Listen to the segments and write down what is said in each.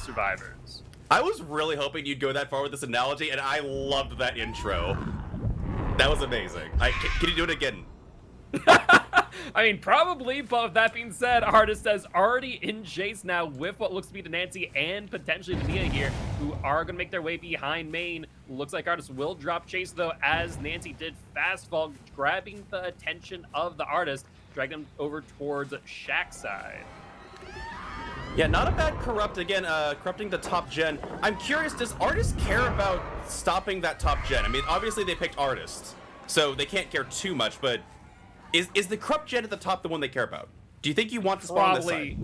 survivors. I was really hoping you'd go that far with this analogy, and I loved that intro. That was amazing. Can you do it again? I mean, probably, but with that being said, Artist is already in chase now with what looks to be the Nancy and potentially the Mia here, who are going to make their way behind main. Looks like Artist will drop chase, though, as Nancy did fast fall, grabbing the attention of the Artist, dragging him over towards Shaq's side. Yeah, not a bad corrupt, again, corrupting the top gen. I'm curious, does Artist care about stopping that top gen? I mean, obviously they picked Artist, so they can't care too much, but is the corrupt gen at the top the one they care about? Do you think you want to spawn on this side?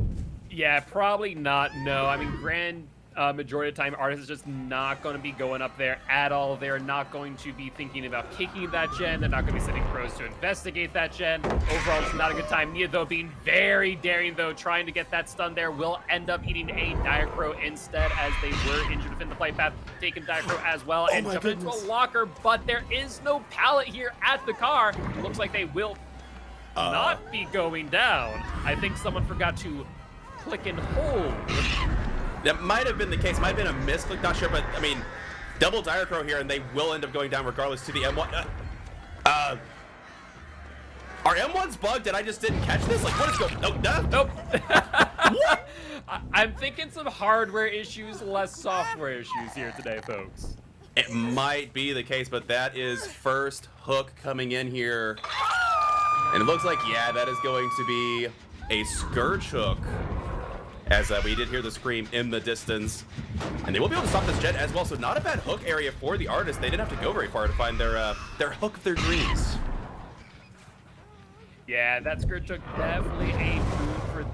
Yeah, probably not, no. I mean, grand majority of the time, Artist is just not going to be going up there at all. They're not going to be thinking about kicking that gen. They're not going to be sending pros to investigate that gen. Overall, it's not a good time. Mia, though, being very daring, though, trying to get that stun there, will end up eating a Dire Crow instead, as they were injured within the flight path, taking Dire Crow as well, and jumping into a locker, but there is no pallet here at the car. Looks like they will not be going down. I think someone forgot to click and hold. That might have been the case. Might have been a misclick, not sure, but I mean, double Dire Crow here, and they will end up going down regardless to the M1. Are M1s bugged and I just didn't catch this? Like, what is going on? Nope. What? I'm thinking some hardware issues, less software issues here today, folks. It might be the case, but that is first hook coming in here. And it looks like, yeah, that is going to be a Scourge hook, as we did hear the scream in the distance. And they will be able to stop this jet as well, so not a bad hook area for the Artist. They didn't have to go very far to find their hook of their dreams. Yeah, that Scourge hook definitely a boon for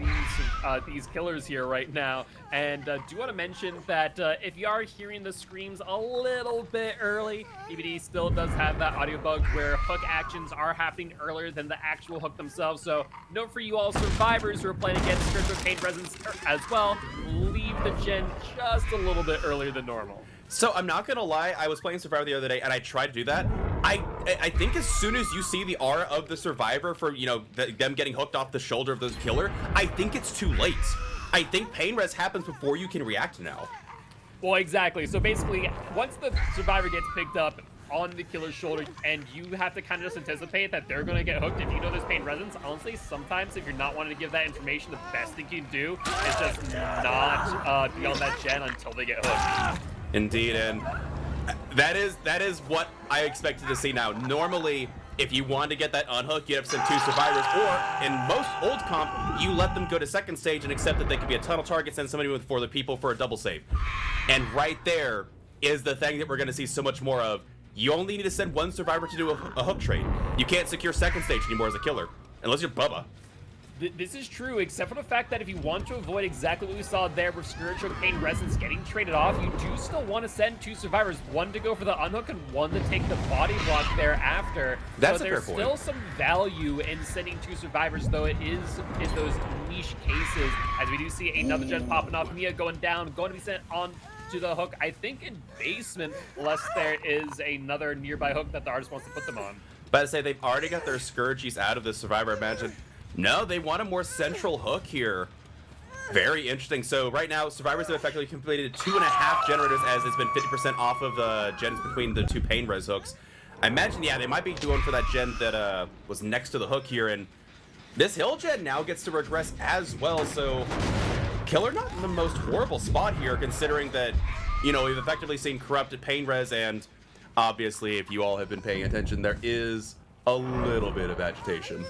these killers here right now. And do want to mention that if you are hearing the screams a little bit early, EBD still does have that audio bug where hook actions are happening earlier than the actual hook themselves. So note for you all survivors who are playing against Scourge hook Pain Presence as well, leave the gen just a little bit earlier than normal. So I'm not gonna lie, I was playing Survivor the other day and I tried to do that. I think as soon as you see the aura of the Survivor for, you know, them getting hooked off the shoulder of the killer, I think it's too late. I think pain res happens before you can react now. Well, exactly. So basically, once the Survivor gets picked up on the killer's shoulder, and you have to kind of just anticipate that they're going to get hooked if you know there's pain resonance. Honestly, sometimes if you're not wanting to give that information, the best thing you can do is just not be on that gen until they get hooked. Indeed, and that is what I expected to see now. Normally, if you wanted to get that unhook, you'd have to send 2 survivors, or in most old comp, you let them go to second stage and accept that they could be a tunnel target, send somebody with 4 other people for a double save. And right there is the thing that we're going to see so much more of. You only need to send 1 survivor to do a hook trade. You can't secure second stage anymore as a killer, unless you're Bubba. This is true, except for the fact that if you want to avoid exactly what we saw there with Scourge hook Pain Resonance getting traded off, you do still want to send 2 survivors, 1 to go for the unhook and 1 to take the body block thereafter. That's so a fair point. There's still some value in sending 2 survivors, though it is in those niche cases, as we do see another gen popping off. Mia going down, going to be sent on to the hook, I think in basement, unless there is another nearby hook that the Artist wants to put them on. But to say they've already got their Scourgies out of the Survivor, I imagine. No, they want a more central hook here. Very interesting. So right now, survivors have effectively completed 2.5 generators, as it's been 50% off of the gens between the 2 pain res hooks. I imagine, yeah, they might be going for that gen that was next to the hook here, and this hill gen now gets to regress as well. So killer not in the most horrible spot here, considering that, you know, we've effectively seen corrupted pain res, and obviously, if you all have been paying attention, there is a little bit of agitation.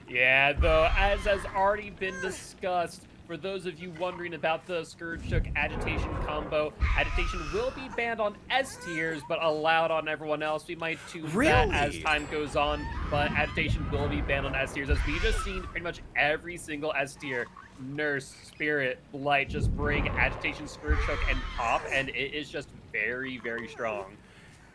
Yeah, though, as has already been discussed, for those of you wondering about the Scourge Hook Agitation combo, Agitation will be banned on S tiers, but allowed on everyone else. We might tune that as time goes on, but Agitation will be banned on S tiers, as we've just seen pretty much every single S tier, Nurse, Spirit, Blight, just bring Agitation, Scourge Hook, and Pop, and it is just very, very strong.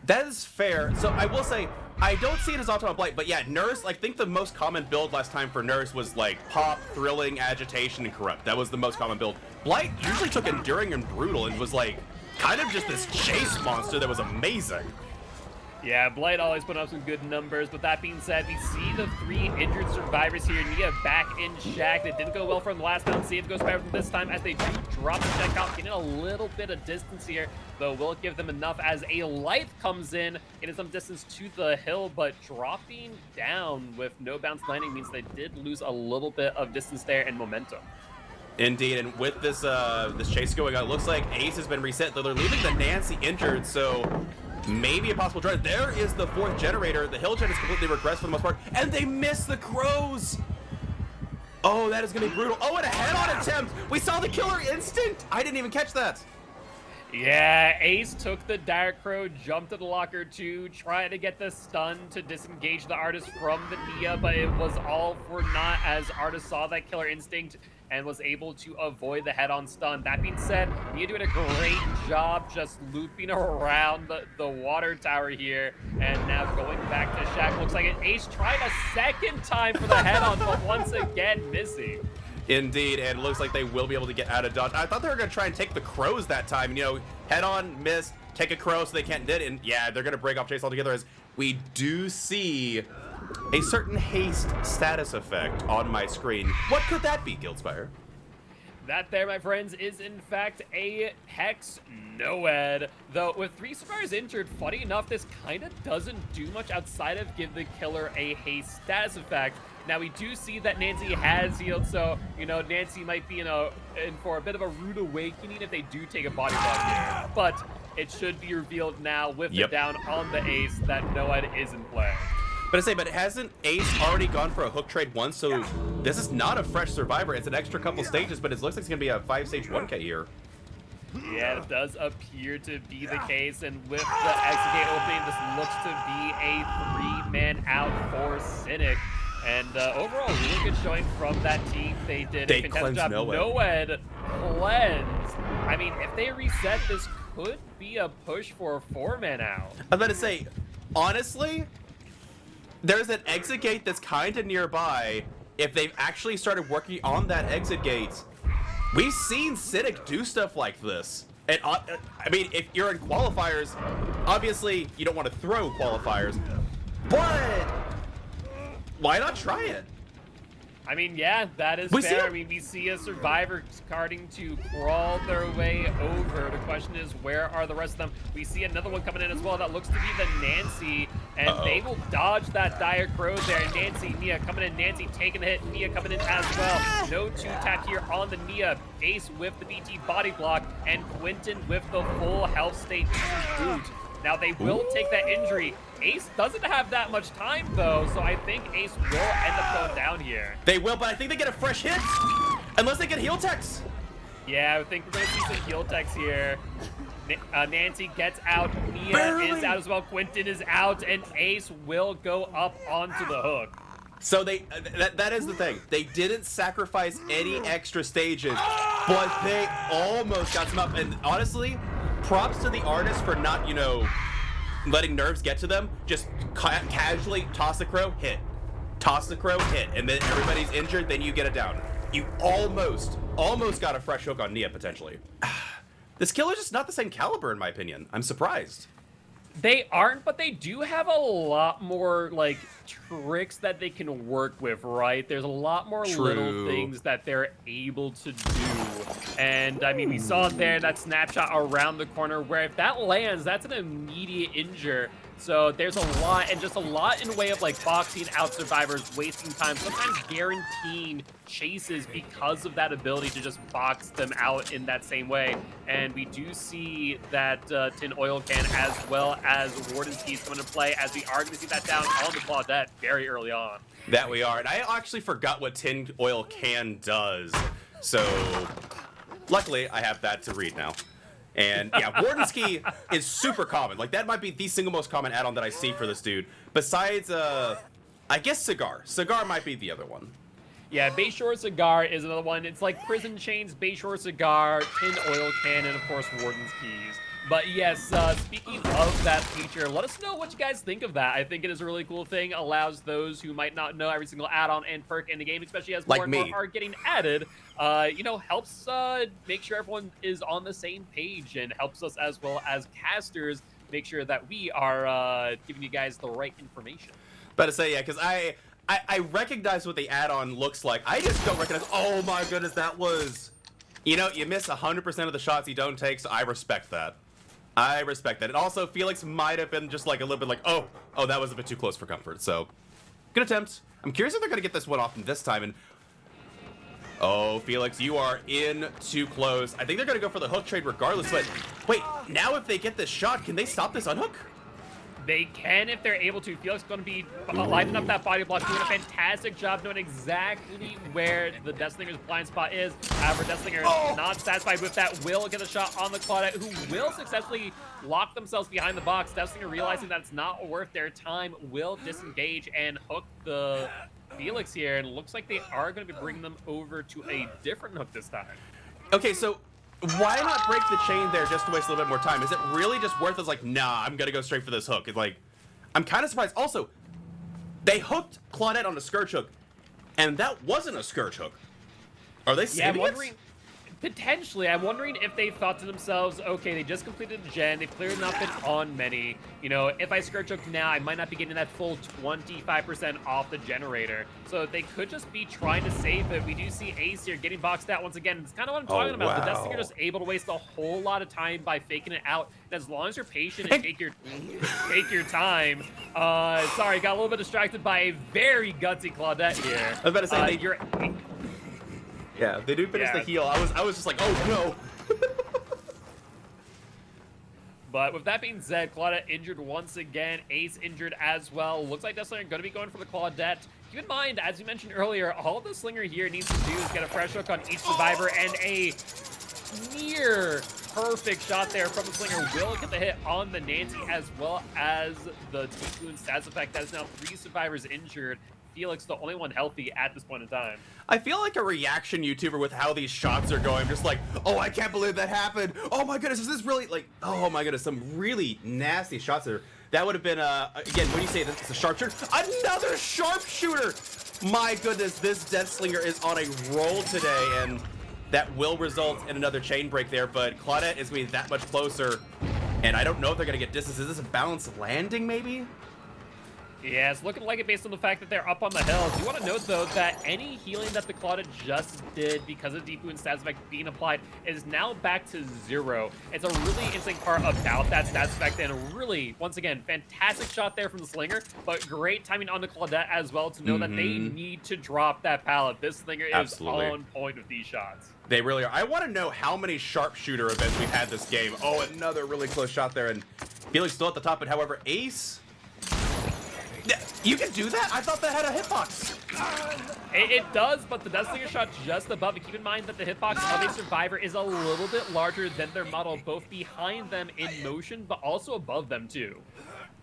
That is fair. So I will say, I don't see it as often on Blight, but yeah, Nurse, I think the most common build last time for Nurse was like Pop, Thrilling, Agitation, and Corrupt. That was the most common build. Blight usually took Enduring and Brutal and was like kind of just this chase monster that was amazing. Yeah, Blight always put up some good numbers, but that being said, we see the 3 injured survivors here. Nia back in Shack. It didn't go well from the last round. See if it goes better from this time as they do drop the check out, getting a little bit of distance here, though will give them enough as a Life comes in, getting some distance to the hill, but dropping down with no bounce landing means they did lose a little bit of distance there and momentum. Indeed, and with this this chase going on, it looks like Ace has been reset, though they're leaving the Nancy injured, so maybe a possible try. There is the 4th generator. The hill gen is completely regressed for the most part, and they miss the crows. Oh, that is going to be brutal. Oh, and a head-on attempt. We saw the killer instinct. I didn't even catch that. Yeah, Ace took the Dire Crow, jumped to the locker to try to get the stun to disengage the Artist from the Nia, but it was all for naught as Artist saw that killer instinct and was able to avoid the head-on stun. That being said, Nia doing a great job just looping around the water tower here, and now going back to Shack. Looks like Ace tried a second time for the head-on, but once again missing. Indeed, and it looks like they will be able to get out of dodge. I thought they were going to try and take the crows that time. You know, head on, miss, take a crow so they can't did it. And yeah, they're going to break off chase altogether as we do see a certain haste status effect on my screen. What could that be, Guildspire? That there, my friends, is in fact a Hex Noed. Though with 3 survivors injured, funny enough, this kind of doesn't do much outside of give the killer a haste status effect. Now we do see that Nancy has healed, so you know Nancy might be in for a bit of a rude awakening if they do take a body block here. But it should be revealed now with the down on the Ace that Noed is in play. But hasn't Ace already gone for a hook trade once? So this is not a fresh survivor. It's an extra couple stages, but it looks like it's gonna be a 5-stage 1K here. Yeah, it does appear to be the case, and with the exit gate opening, this looks to be a 3-man out for Cynic. And overall, really good showing from that team. They did a fantastic job. Noed cleansed. I mean, if they reset, this could be a push for a 4-man out. I'm about to say, honestly, there's an exit gate that's kind of nearby. If they've actually started working on that exit gate, we've seen Cynic do stuff like this. And I mean, if you're in qualifiers, obviously you don't want to throw qualifiers, but why not try it? I mean, yeah, that is fair. I mean, we see a survivor starting to crawl their way over. The question is, where are the rest of them? We see another one coming in as well. That looks to be the Nancy, and they will dodge that Dire Crow there. Nancy, Nia coming in. Nancy taking the hit. Nia coming in as well. No 2-tap here on the Nia. Ace with the BT body block, and Quentin with the full health state to boot. Now, they will take that injury. Ace doesn't have that much time, though, so I think Ace will end up going down here. They will, but I think they get a fresh hit, unless they get heal techs. Yeah, I think we're going to see some heal techs here. Nancy gets out. Nia is out as well. Quentin is out, and Ace will go up onto the hook. So that is the thing. They didn't sacrifice any extra stages, but they almost got some up. And honestly, props to the artist for not, you know, letting nerves get to them. Just casually toss the crow, hit. Toss the crow, hit. And then everybody's injured, then you get it down. You almost got a fresh hook on Nia, potentially. This killer's just not the same caliber, in my opinion. I'm surprised. They aren't, but they do have a lot more, like, tricks that they can work with, right? There's a lot more little things that they're able to do. And, I mean, we saw there that snapshot around the corner where if that lands, that's an immediate injure. So there's a lot, and just a lot in the way of, like, boxing out survivors, wasting time, sometimes guaranteeing chases because of that ability to just box them out in that same way. And we do see that Tin Oil Can as well as Warden's Keys come into play, as we are going to see that down on the Claudette very early on. That we are. And I actually forgot what Tin Oil Can does. So luckily, I have that to read now. And yeah, Warden's Key is super common. Like, that might be the single most common add-on that I see for this dude. Besides, I guess Cigar. Cigar might be the other one. Yeah, Bayshore Cigar is another one. It's like Prison Chains, Bayshore Cigar, Tin Oil Can, and of course, Warden's Keys. But yes, speaking of that feature, let us know what you guys think of that. I think it is a really cool thing. Allows those who might not know every single add-on and perk in the game, especially as more and more are getting added, you know, helps make sure everyone is on the same page and helps us as well as casters make sure that we are giving you guys the right information. About to say, yeah, because I recognize what the add-on looks like. I just don't recognize. Oh my goodness, that was. You know, you miss 100% of the shots you don't take, so I respect that. I respect that. And also, Felix might have been just like a little bit like, oh, that was a bit too close for comfort. So, good attempt. I'm curious if they're gonna get this one off this time. And oh, Felix, you are in too close. I think they're gonna go for the hook trade regardless. But wait, now if they get this shot, can they stop this unhook? They can if they're able to. Felix is going to be lining up that body block, doing a fantastic job knowing exactly where the Death Slinger's blind spot is. However, Death Slinger is not satisfied with that. Will get a shot on the Claudette, who will successfully lock themselves behind the box. Death Slinger realizing that it's not worth their time will disengage and hook the Felix here. And it looks like they are going to be bringing them over to a different hook this time. Okay, so why not break the chain there just to waste a little bit more time? Is it really just worth it? Like, nah, I'm gonna go straight for this hook. It's like, I'm kind of surprised. Also, they hooked Claudette on a scourge hook, and that wasn't a scourge hook. Are they saving I'm wondering, potentially, I'm wondering if they thought to themselves, okay, they just completed the gen, they've clearly not been on many. You know, if I scourge hook now, I might not be getting that full 25% off the generator. So they could just be trying to save it. We do see Ace here getting boxed out once again. It's kind of what I'm talking about. The Death Slinger just able to waste a whole lot of time by faking it out. And as long as you're patient and take your time. Sorry, got a little bit distracted by a very gutsy Claudette here. I was about to say, yeah, they do finish the heal. I was just like, oh no. But with that being said, Claudette injured once again. Ace injured as well. Looks like Death Slinger going to be going for the Claudette. Keep in mind, as you mentioned earlier, all the Slinger here needs to do is get a fresh hook on each survivor, and a near perfect shot there from the Slinger will get the hit on the Nancy, as well as the Deep Wound stats effect. That is now 3 survivors injured. Felix, the only one healthy at this point in time. I feel like a reaction YouTuber with how these shots are going. Just like, oh, I can't believe that happened. Oh my goodness, is this really like, oh my goodness, some really nasty shots there. That would have been, again, when you say this, it's a sharpshooter, another sharpshooter. My goodness, this Death Slinger is on a roll today, and that will result in another chain break there. But Claudette is going to be that much closer, and I don't know if they're going to get distance. Is this a balanced landing, maybe? Yeah, it's looking like it based on the fact that they're up on the hill. Do you want to note, though, that any healing that the Claudette just did because of Deep Wound stats effect being applied is now back to 0. It's a really interesting part about that stats effect, and really, once again, fantastic shot there from the Slinger, but great timing on the Claudette as well to know that they need to drop that pallet. This Slinger is on point with these shots. They really are. I want to know how many sharpshooter events we've had this game. Oh, another really close shot there, and Felix still at the top, but however, Ace... You can do that? I thought that had a hitbox. It does, but the Death Slinger shot just above it. Keep in mind that the hitbox of a survivor is a little bit larger than their model, both behind them in motion, but also above them too.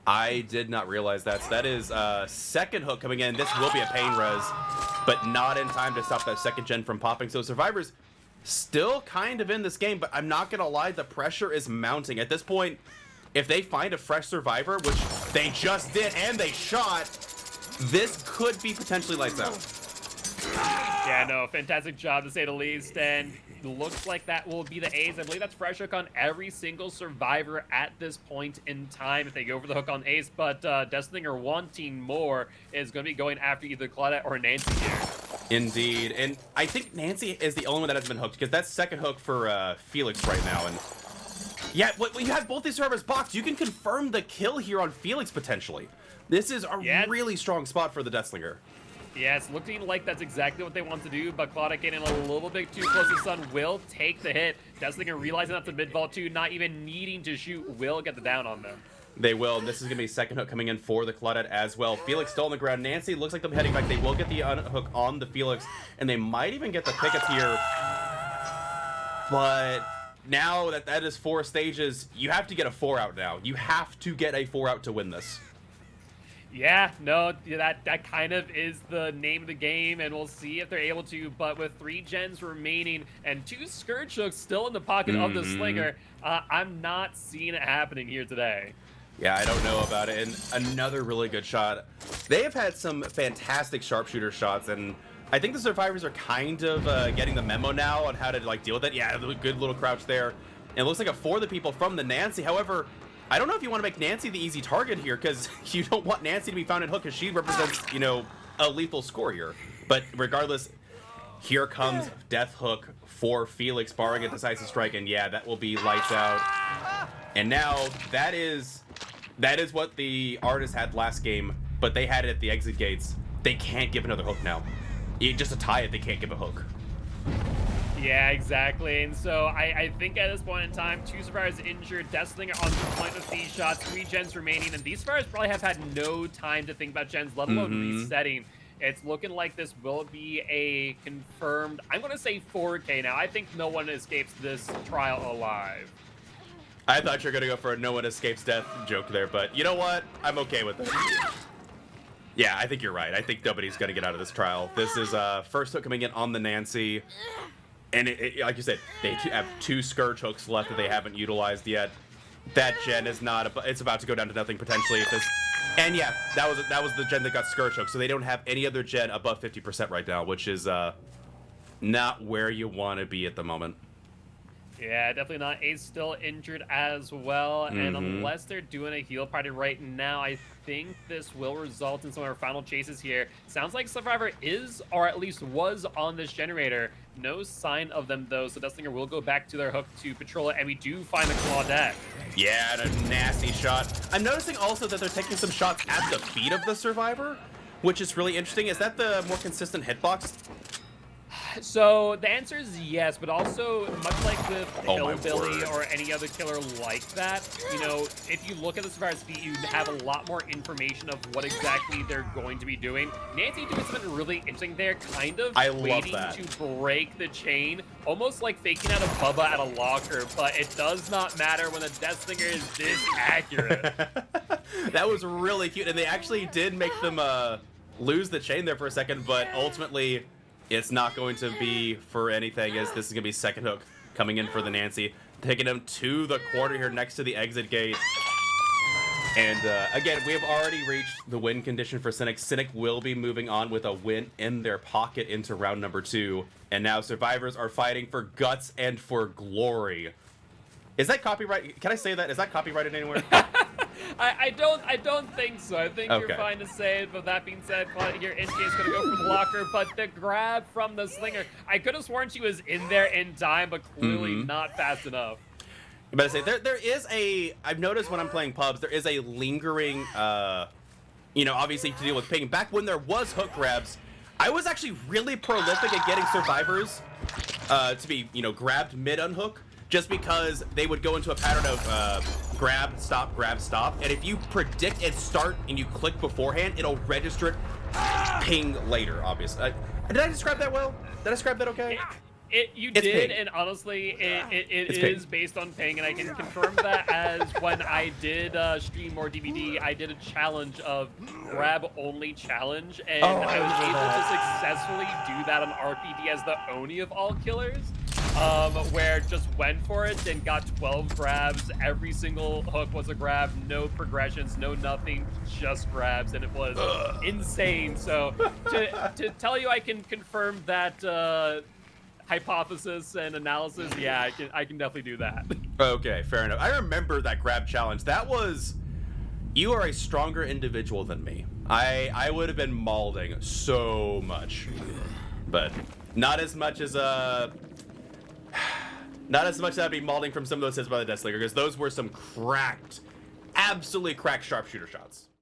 I did not realize that. So that is second hook coming in. This will be a pain res, but not in time to stop that second gen from popping. So survivors still kind of in this game, but I'm not going to lie, the pressure is mounting. At this point, if they find a fresh survivor, which they just did, and they shot, this could be potentially lights out. Yeah, no, fantastic job to say the least, and looks like that will be the Ace. I believe that's fresh hook on every single survivor at this point in time if they go for the hook on Ace, but Death Slinger wanting more is going to be going after either Claudette or Nancy here. Indeed, and I think Nancy is the only one that has been hooked, because that's second hook for Felix right now, and yeah, when you have both these survivors boxed, you can confirm the kill here on Felix potentially. This is a really strong spot for the Death Slinger. Yeah, it's looking like that's exactly what they want to do, but Claudette getting a little bit too close to the sun will take the hit. Death Slinger realizing that's a mid-vault too, not even needing to shoot, will get the down on them. They will, and this is going to be second hook coming in for the Claudette as well. Felix still on the ground. Nancy looks like them heading back. They will get the unhook on the Felix, and they might even get the pickup here. But now that is 4 stages, you have to get a 4 out now. You have to get a 4 out to win this. Yeah, no, that kind of is the name of the game, and we'll see if they're able to. But with 3 gens remaining and 2 Scourge hooks still in the pocket of the Slinger, I'm not seeing it happening here today. Yeah, I don't know about it. And another really good shot. They have had some fantastic sharpshooter shots, and I think the survivors are kind of getting the memo now on how to like deal with it. Yeah, good little crouch there. And it looks like a 4 of the people from the Nancy. However, I don't know if you want to make Nancy the easy target here, because you don't want Nancy to be found in hook, because she represents, you know, a lethal score here. But regardless, here comes Death Hook for Felix, barring a decisive strike, and yeah, that will be lights out. And now that is what the artists had last game, but they had it at the exit gates. They can't give another hook now. Just to tie it, they can't give a hook. Yeah, exactly. And so I think at this point in time, 2 survivors injured, Deathslinger on the point with these shots, 3 gens remaining, and these survivors probably have had no time to think about gens, let alone resetting. It's looking like this will be a confirmed, I'm going to say 4K now. I think no one escapes this trial alive. I thought you were going to go for a no one escapes death joke there, but you know what? I'm okay with it. Yeah, I think you're right. I think nobody's going to get out of this trial. This is first hook coming in on the Nancy. And like you said, they have 2 Scourge hooks left that they haven't utilized yet. That gen is not, it's about to go down to nothing potentially if this. And yeah, that was the gen that got Scourge hooked, so they don't have any other gen above 50% right now, which is not where you want to be at the moment. Yeah, definitely not. Ace still injured as well, and unless they're doing a heal party right now, I think this will result in some of our final chases here. Sounds like Survivor is, or at least was, on this generator. No sign of them, though, so Deathslinger will go back to their hook to patrol it, and we do find the Claudette. Yeah, and a nasty shot. I'm noticing also that they're taking some shots at the feet of the Survivor, which is really interesting. Is that the more consistent hitbox? So the answer is yes, but also much like with Hillbilly or any other killer like that, you know, if you look at the survivor's feet, you have a lot more information of what exactly they're going to be doing. Nancy doing something really interesting there, kind of waiting to break the chain, almost like faking out a Bubba at a locker, but it does not matter when the Deathslinger is this accurate. That was really cute, and they actually did make them lose the chain there for a second, but ultimately it's not going to be for anything, as this is going to be second hook coming in for the Nancy, taking him to the corner here next to the exit gate. And again, we have already reached the win condition for Cynic. Cynic will be moving on with a win in their pocket into round number 2. And now survivors are fighting for guts and for glory. Is that copyright? Can I say that? Is that copyrighted anywhere? I don't think so. I think you're fine to say it, but that being said, here NJ is going to go for the blocker, but the grab from the Slinger, I could have sworn she was in there in time, but clearly not fast enough. You better say, there is a, I've noticed when I'm playing pubs, there is a lingering, you know, obviously to deal with ping. Back when there was hook grabs, I was actually really prolific at getting survivors to be, you know, grabbed mid-unhook, just because they would go into a pattern of grab, stop, and if you predict and start and you click beforehand, it'll register it ping later, obviously. Did I describe that well? Did I describe that okay? You did, and honestly, it is based on ping, and I can confirm that as when I did stream more DVD, I did a challenge of grab-only challenge, and I was able to successfully do that on RPD as the Oni of all killers. Where just went for it and got 12 grabs. Every single hook was a grab, no progressions, no nothing, just grabs, and it was insane. So to tell you I can confirm that hypothesis and analysis, yeah, I can definitely do that. Okay, fair enough. I remember that grab challenge. That was, you are a stronger individual than me. I would have been mauling so much, but not as much as not as much as I'd be mauling from some of those hits by the Deathslinger, because those were some cracked, absolutely cracked sharpshooter shots.